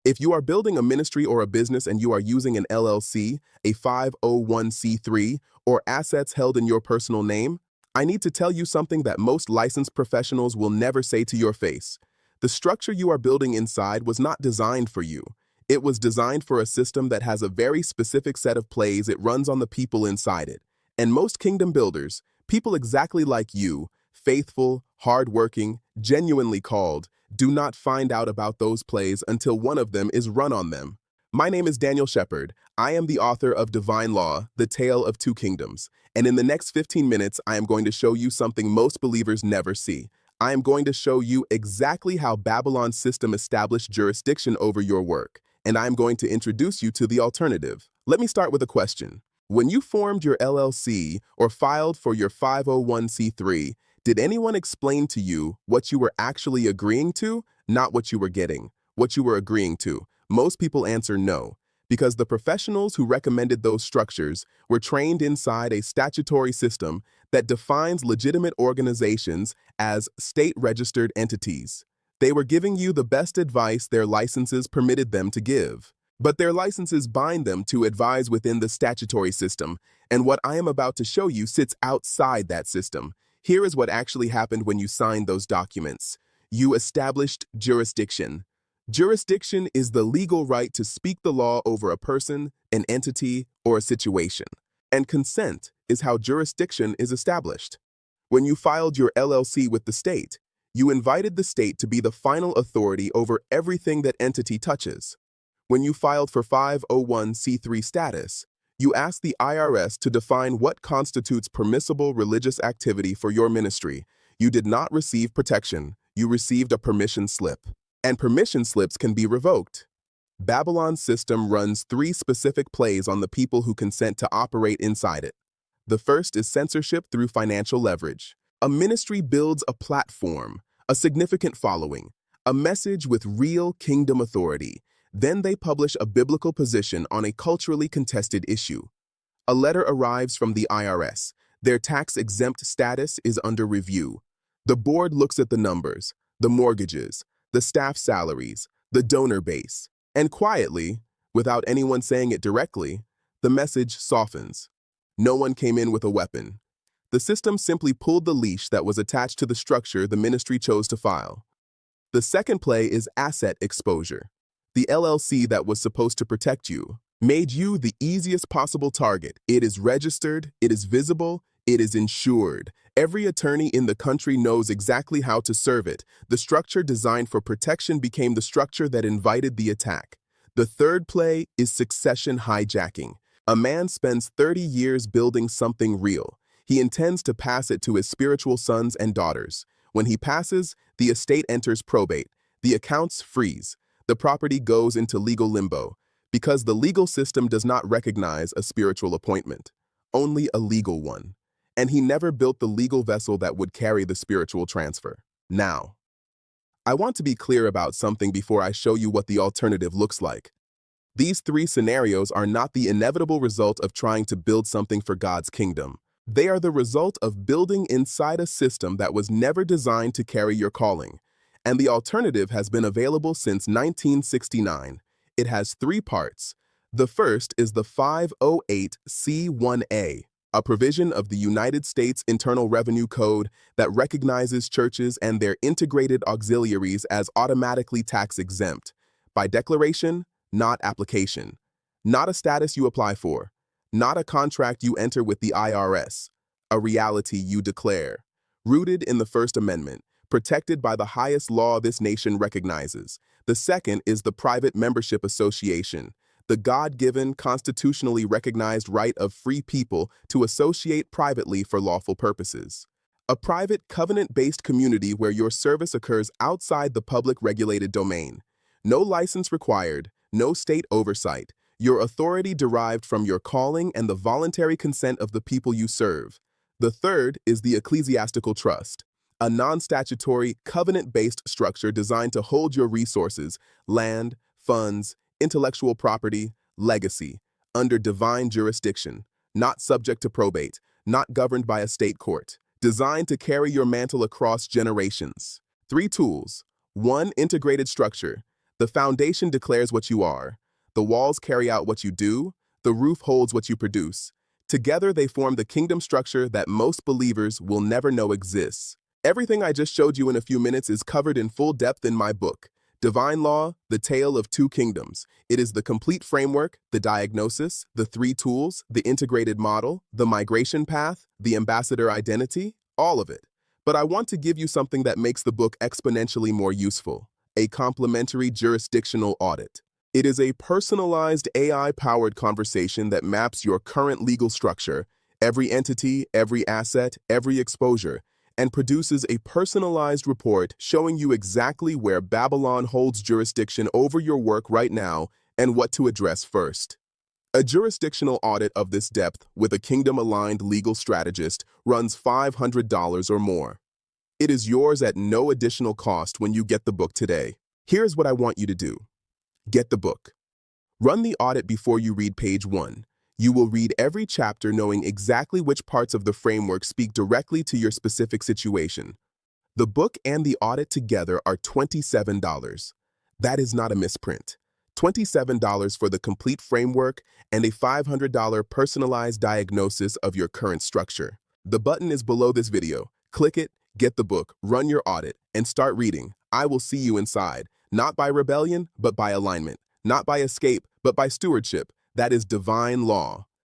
If you are building a ministry or a business and you are using an LLC, a 501c3, or assets held in your personal name, I need to tell you something that most licensed professionals will never say to your face. The structure you are building inside was not designed for you. It was designed for a system that has a very specific set of plays it runs on the people inside it. And most kingdom builders, people exactly like you, faithful, hardworking, genuinely called, do not find out about those plays until one of them is run on them. My name is Daniel Shepard. I am the author of Divine Law, The Tale of Two Kingdoms. And in the next 15 minutes, I am going to show you something most believers never see. I am going to show you exactly how Babylon's system established jurisdiction over your work. And I am going to introduce you to the alternative. Let me start with a question. When you formed your LLC or filed for your 501c3, did anyone explain to you what you were actually agreeing to, not what you were getting, what you were agreeing to? Most people answer no, because the professionals who recommended those structures were trained inside a statutory system that defines legitimate organizations as state-registered entities. They were giving you the best advice their licenses permitted them to give. But their licenses bind them to advise within the statutory system, and what I am about to show you sits outside that system. Here is what actually happened when you signed those documents. You established jurisdiction. Jurisdiction is the legal right to speak the law over a person, an entity, or a situation. And consent is how jurisdiction is established. When you filed your LLC with the state, you invited the state to be the final authority over everything that entity touches. When you filed for 501c3 status, you asked the IRS to define what constitutes permissible religious activity for your ministry. You did not receive protection. You received a permission slip. And permission slips can be revoked. Babylon's system runs 3 specific plays on the people who consent to operate inside it. The first is censorship through financial leverage. A ministry builds a platform, a significant following, a message with real kingdom authority. Then they publish a biblical position on a culturally contested issue. A letter arrives from the IRS. Their tax-exempt status is under review. The board looks at the numbers, the mortgages, the staff salaries, the donor base, and quietly, without anyone saying it directly, the message softens. No one came in with a weapon. The system simply pulled the leash that was attached to the structure the ministry chose to file. The second play is asset exposure. The LLC that was supposed to protect you made you the easiest possible target. It is registered, it is visible, it is insured. Every attorney in the country knows exactly how to serve it. The structure designed for protection became the structure that invited the attack. The third play is succession hijacking. A man spends 30 years building something real. He intends to pass it to his spiritual sons and daughters. When he passes, the estate enters probate. The accounts freeze. The property goes into legal limbo because the legal system does not recognize a spiritual appointment, only a legal one. And he never built the legal vessel that would carry the spiritual transfer. Now, I want to be clear about something before I show you what the alternative looks like. These 3 scenarios are not the inevitable result of trying to build something for God's kingdom. They are the result of building inside a system that was never designed to carry your calling. And the alternative has been available since 1969. It has 3 parts. The first is the 508c1a, a provision of the United States Internal Revenue Code that recognizes churches and their integrated auxiliaries as automatically tax-exempt, by declaration, not application. Not a status you apply for, not a contract you enter with the IRS, a reality you declare. Rooted in the First Amendment, protected by the highest law this nation recognizes. The second is the Private Membership Association, the God-given, constitutionally recognized right of free people to associate privately for lawful purposes. A private, covenant-based community where your service occurs outside the public regulated domain. No license required, no state oversight. Your authority derived from your calling and the voluntary consent of the people you serve. The third is the Ecclesiastical Trust, a non-statutory, covenant-based structure designed to hold your resources, land, funds, intellectual property, legacy, under divine jurisdiction, not subject to probate, not governed by a state court, designed to carry your mantle across generations. 3 tools. 1 integrated structure. The foundation declares what you are. The walls carry out what you do. The roof holds what you produce. Together, they form the kingdom structure that most believers will never know exists. Everything I just showed you in a few minutes is covered in full depth in my book, Divine Law, The Tale of Two Kingdoms. It is the complete framework, the diagnosis, the three tools, the integrated model, the migration path, the ambassador identity, all of it. But I want to give you something that makes the book exponentially more useful, a complementary jurisdictional audit. It is a personalized AI-powered conversation that maps your current legal structure, every entity, every asset, every exposure, and produces a personalized report showing you exactly where Babylon holds jurisdiction over your work right now and what to address first. A jurisdictional audit of this depth with a kingdom-aligned legal strategist runs $500 or more. It is yours at no additional cost when you get the book today. Here's what I want you to do. Get the book. Run the audit before you read page 1. You will read every chapter knowing exactly which parts of the framework speak directly to your specific situation. The book and the audit together are $27. That is not a misprint. $27 for the complete framework and a $500 personalized diagnosis of your current structure. The button is below this video. Click it, get the book, run your audit, and start reading. I will see you inside, not by rebellion, but by alignment, not by escape, but by stewardship. That is divine law.